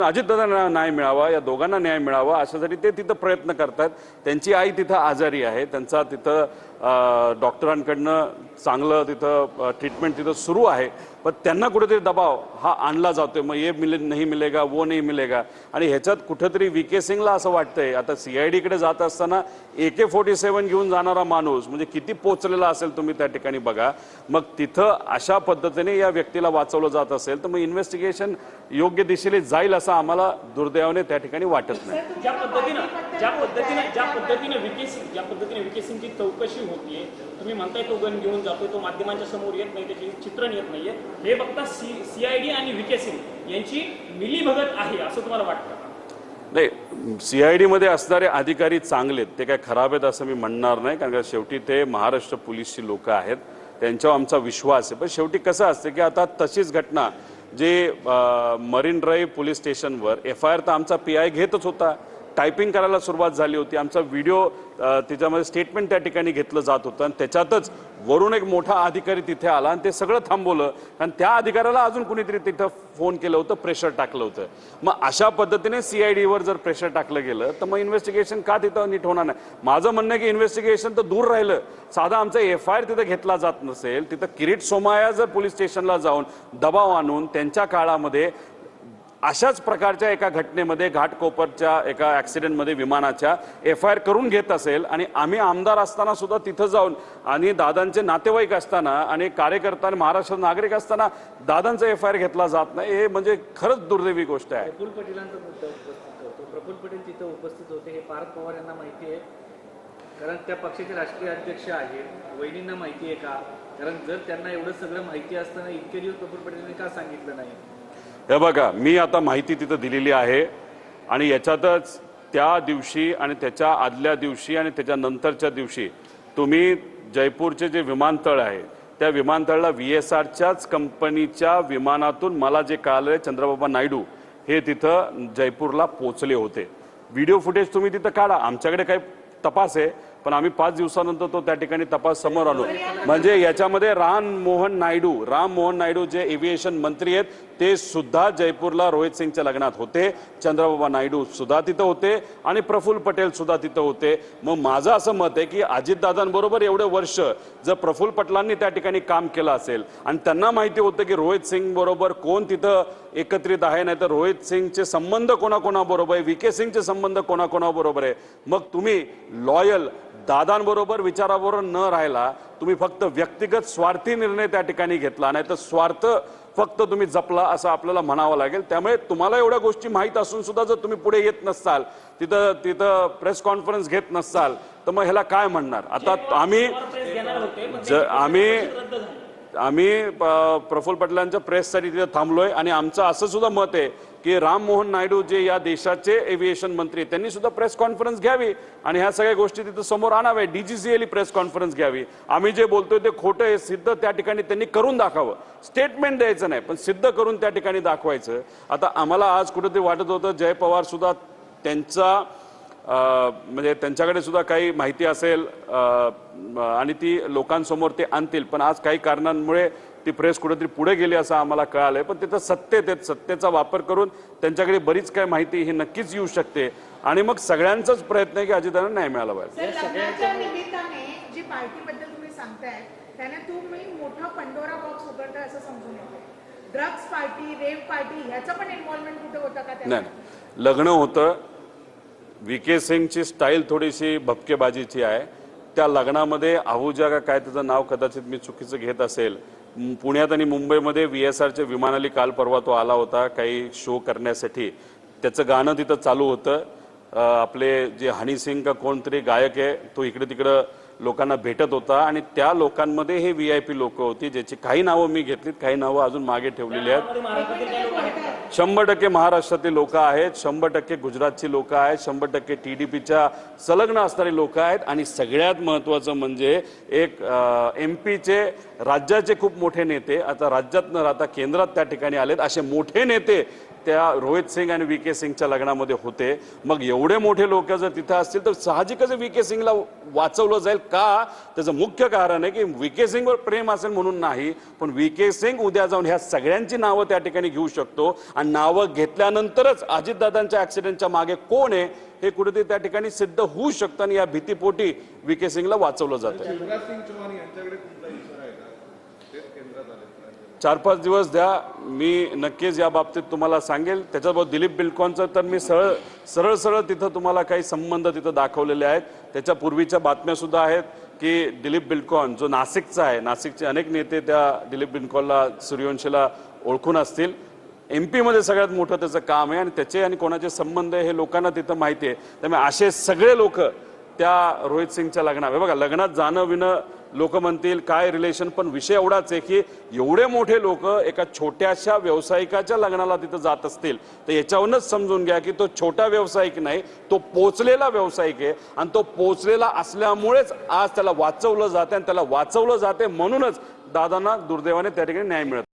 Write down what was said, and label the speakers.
Speaker 1: अजितदादांना न्याय मिळावा, या दोघांना न्याय मिळावा अशासाठी ते तिथं प्रयत्न करतात। त्यांची आई तिथं आजारी आहे, त्यांचा तिथं डॉक्टरांकडनं चांगलं तिथं ट्रीटमेंट तिथं सुरू आहे, पण त्यांना कुठेतरी दबाव हा आणला जातोय। मग ये नहीं मिलेगा वो नहीं मिलेगा, आणि ह्याच्यात कुठेतरी वीके सिंगला असं वाटतंय आता CID कडे जात असताना AK-47 घेऊन जाणारा माणूस म्हणजे किती पोचलेला असेल तुम्ही त्या ठिकाणी बघा। मग तिथं अशा पद्धतीने या व्यक्तीला वाचवलं जात असेल तर मग इन्व्हेस्टिगेशन योग्य दिशेने जाईल असं आम्हाला दुर्दैवाने त्या ठिकाणी वाटत नाही।
Speaker 2: ज्या पद्धतीने विके सिंगची चौकशी होतीये, तुम्ही म्हणताय तो गण घेऊन जातोय, तो माध्यमांच्या समोर येत नाही, त्याची चित्रण येत नाहीये, हे बघता CID आणि विके सिंग यांची मिलीभगत आहे असं तुम्हाला वाटतं?
Speaker 1: नाही, CID मध्ये असणारे अधिकारी चांगले आहेत, ते काय खराब आहेत असं मी म्हणणार नाही, कारण का शेवटी ते महाराष्ट्र पोलीसची लोक आहेत, त्यांच्यावर आमचा विश्वास आहे। पण शेवटी कसं असतं की आता तशीच घटना जे मरीन ड्राईव्ह पोलीस स्टेशनवर FIR तर आमचा PI घेतच होता, टायपिंग करायला सुरुवात झाली होती, आमचा व्हिडिओ त्याच्यामध्ये स्टेटमेंट त्या ठिकाणी घेतलं जात होतं, आणि त्याच्यातच वरून एक मोठा अधिकारी तिथे आला आणि ते सगळं थांबवलं, कारण त्या अधिकाऱ्याला अजून कुणीतरी तिथं फोन केलं होतं, प्रेशर टाकलं होतं। मग अशा पद्धतीने CIDवर जर प्रेशर टाकलं गेलं तर मग इन्व्हेस्टिगेशन का तिथं नीट होणार नाही? माझं म्हणणं आहे की इन्व्हेस्टिगेशन तर दूर राहिलं, साधा आमचा FIR तिथं घेतला जात नसेल, तिथं किरीट सोमय्या जर पोलीस स्टेशनला जाऊन दबाव आणून त्यांच्या काळामध्ये अशाच प्रकारच्या एका घटनेमध्ये घाटकोपरच्या एका ॲक्सिडेंटमध्ये विमानाच्या FIR करून घेत असेल, आणि आम्ही आमदार असताना सुद्धा तिथं जाऊन आणि दादांचे नातेवाईक असताना आणि कार्यकर्ता आणि महाराष्ट्र नागरिक असताना दादांचा FIR घेतला जात नाही, हे म्हणजे खरंच दुर्दैवी गोष्ट आहे।
Speaker 3: प्रफुल्ल पटेलांचा मुद्दा उपस्थित करतो, प्रफुल्ल पटेल तिथं उपस्थित होते हे पार्थ पवार यांना माहिती आहे, कारण त्या पक्षाचे राष्ट्रीय अध्यक्ष आहेत, वहिनींना माहिती आहे का? कारण जर त्यांना एवढं सगळं माहिती असताना इतके दिवस प्रफुल्ल पटेलांनी का सांगितलं नाही?
Speaker 1: हे बघा, मी आता माहिती तिथं दिलेली आहे, आणि याच्यातच त्या दिवशी आणि त्याच्या आदल्या दिवशी आणि त्याच्यानंतरच्या दिवशी तुम्ही जयपूरचे जे विमानतळ आहे त्या विमानतळाला VSRच्याच कंपनीच्या विमानातून मला जे कळालं चंद्रबाबा नायडू हे तिथं जयपूरला पोहोचले होते। व्हिडिओ फुटेज तुम्ही तिथं काढा, आमच्याकडे काही तपास आहे, पण आम्ही 5 दिवसानंतर तो त्या ठिकाणी तपास समोर आणू। म्हणजे याच्यामध्ये राम मोहन नायडू जे एव्हिएशन मंत्री आहेत ते सुद्धा जयपूरला रोहित सिंगच्या लग्नात होते, चंद्रबाबा नायडू सुद्धा तिथं होते, आणि प्रफुल्ल पटेल सुद्धा तिथं होते। मग माझं असं मत आहे की अजितदादांबरोबर एवढे वर्ष जर प्रफुल्ल पटेलांनी त्या ठिकाणी काम केलं असेल आणि त्यांना माहिती होतं की रोहित सिंग बरोबर कोण तिथं एकत्रित आहे, नाही तर रोहित सिंगचे संबंध कोणाकोणाबरोबर आहे, विके सिंगचे संबंध कोणाकोणाबरोबर आहे, मग तुम्ही लॉयल दादांबरोबर विचाराबरोबर न राहिला तुम्ही फक्त व्यक्तिगत स्वार्थी निर्णय त्या ठिकाणी घेतला, नाही तर स्वार्थ फक्त तुम्ही जपला असं आपल्याला म्हणावं लागेल। त्यामुळे तुम्हाला एवढ्या गोष्टी माहीत असून सुद्धा जर तुम्ही पुढे येत नसाल, तिथं प्रेस कॉन्फरन्स घेत नसाल, तर मग ह्याला काय म्हणणार? आता आम्ही प्रफुल्ल पटेलांच्या प्रेससाठी तिथे थांबलोय, आणि आमचं असं सुद्धा मत आहे की राम मोहन नायडू जे या देशाचे एव्हिएशन मंत्री त्यांनी सुद्धा प्रेस कॉन्फरन्स घ्यावी आणि ह्या सगळ्या गोष्टी तिथं समोर आणाव्या, DGCL प्रेस कॉन्फरन्स घ्यावी। आम्ही जे बोलतोय ते खोटं आहे सिद्ध त्या ठिकाणी त्यांनी करून दाखवावं, स्टेटमेंट द्यायचं नाही पण सिद्ध करून त्या ठिकाणी दाखवायचं। आता आम्हाला आज कुठेतरी वाटत होतं जय पवार सुद्धा त्यांचा म्हणजे त्यांच्याकडे सुद्धा काही माहिती असेल आणि ती लोकांसमोर ते आणतील, पण आज काही कारणांमुळे ती प्रेस कुठेतरी पुढे गेली असं आम्हाला कळालंय। पण तिथं सत्तेचा वापर करून त्यांच्याकडे बरीच काही माहिती ही नक्कीच येऊ शकते, आणि मग सगळ्यांचाच प्रयत्न आहे की अजितदादांना न्याय मिळाला पाहिजे।
Speaker 4: लग्नाच्या निमित्ताने जी पार्टीबद्दल तुम्ही सांगताय त्याने तुम्ही मोठा पंडोरा बॉक्स उघडताय असं समजून येते। ड्रग्स पार्टी, रेव पार्टी ह्याचं पण इन्व्हॉल्वमेंट कुठे होतं का?
Speaker 1: नाही, लग्न होतं, विके सिंगची स्टाईल थोडीशी भपकेबाजीची आहे, त्या लग्नामध्ये आहुजा का काय त्याचं नाव कदाचित मी चुकीचं घेत असेल, पुण्यात आणि मुंबईमध्ये VSRचे विमान आली, काल परवा तो आला होता काही शो करण्यासाठी, त्याचं गाणं तिथं चालू होतं, आपले जे हनी सिंग का कोणतरी गायक आहे तो इकडे तिकडं लोकांना भेटत होता, आणि त्या लोकांमध्ये हे VIP लोक होती ज्याची काही नावं मी घेतलीत, काही नावं अजून मागे ठेवलेली आहेत। 100% महाराष्ट्रातील लोक आहेत, 100% गुजरातची लोक आहेत, 100% TDPच्या संलग्न असणारी लोक आहेत, आणि सगळ्यात महत्त्वाचं म्हणजे एक MP राज्याचे खूप मोठे नेते आता राज्यात न राहता केंद्रात त्या ठिकाणी आलेत, असे मोठे नेते त्या रोहित सिंग आणि VK सिंगच्या लग्नामध्ये होते. मग एवढे मोठे लोक जर तिथं असतील तर साहजिकच VK सिंगला वाचवलं जाईल का? त्याचं मुख्य कारण आहे की VK सिंगवर प्रेम असेल म्हणून नाही, पण VK सिंग उद्या जाऊन ह्या सगळ्यांची नावं त्या ठिकाणी घेऊ शकतो आणि नावं घेतल्यानंतरच अजितदादांच्या ऍक्सिडेंटच्या मागे कोण आहे हे कुठेतरी त्या ठिकाणी सिद्ध होऊ शकतं आणि या भीतीपोटी VK सिंगला वाचवलं जातं.
Speaker 5: शिवराज सिंग चौहान यांच्याकडे कुठला इशारा आहे का? तेच केंद्रात आले
Speaker 1: 4-5 दिवस द्या, मी नक्कीच या बाबतीत तुम्हाला सांगेल. त्याच्याबरोबर दिलीप बिल्डकॉनचं तर मी सरळ तिथं तुम्हाला काही संबंध तिथं दाखवलेले आहेत. त्याच्या पूर्वीच्या बातम्या सुद्धा आहेत की दिलीप बिल्डकॉन जो नाशिकचा आहे, नाशिकचे अनेक नेते त्या दिलीप बिल्डकॉनला, सूर्यवंशीला ओळखून असतील. MP मध्ये सगळ्यात मोठं त्याचं काम आहे आणि त्याचे आणि कोणाचे संबंध हे लोकांना तिथं माहिती आहे. त्यामुळे असे सगळे लोक त्या रोहित सिंगच्या लग्नात, बघा लग्नात जाणं विणं लोक म्हणतील काय रिलेशन, पण विषय एवढाच आहे की एवढे मोठे लोक एका छोट्याशा व्यावसायिकाच्या लग्नाला तिथं जात असतील तर याच्यावरूनच समजून घ्या की तो छोटा व्यावसायिक नाही, तो पोचलेला व्यावसायिक आहे आणि तो पोचलेला असल्यामुळेच आज त्याला वाचवलं जाते आणि त्याला वाचवलं जाते म्हणूनच दादांना दुर्दैवाने त्या ठिकाणी न्याय मिळत.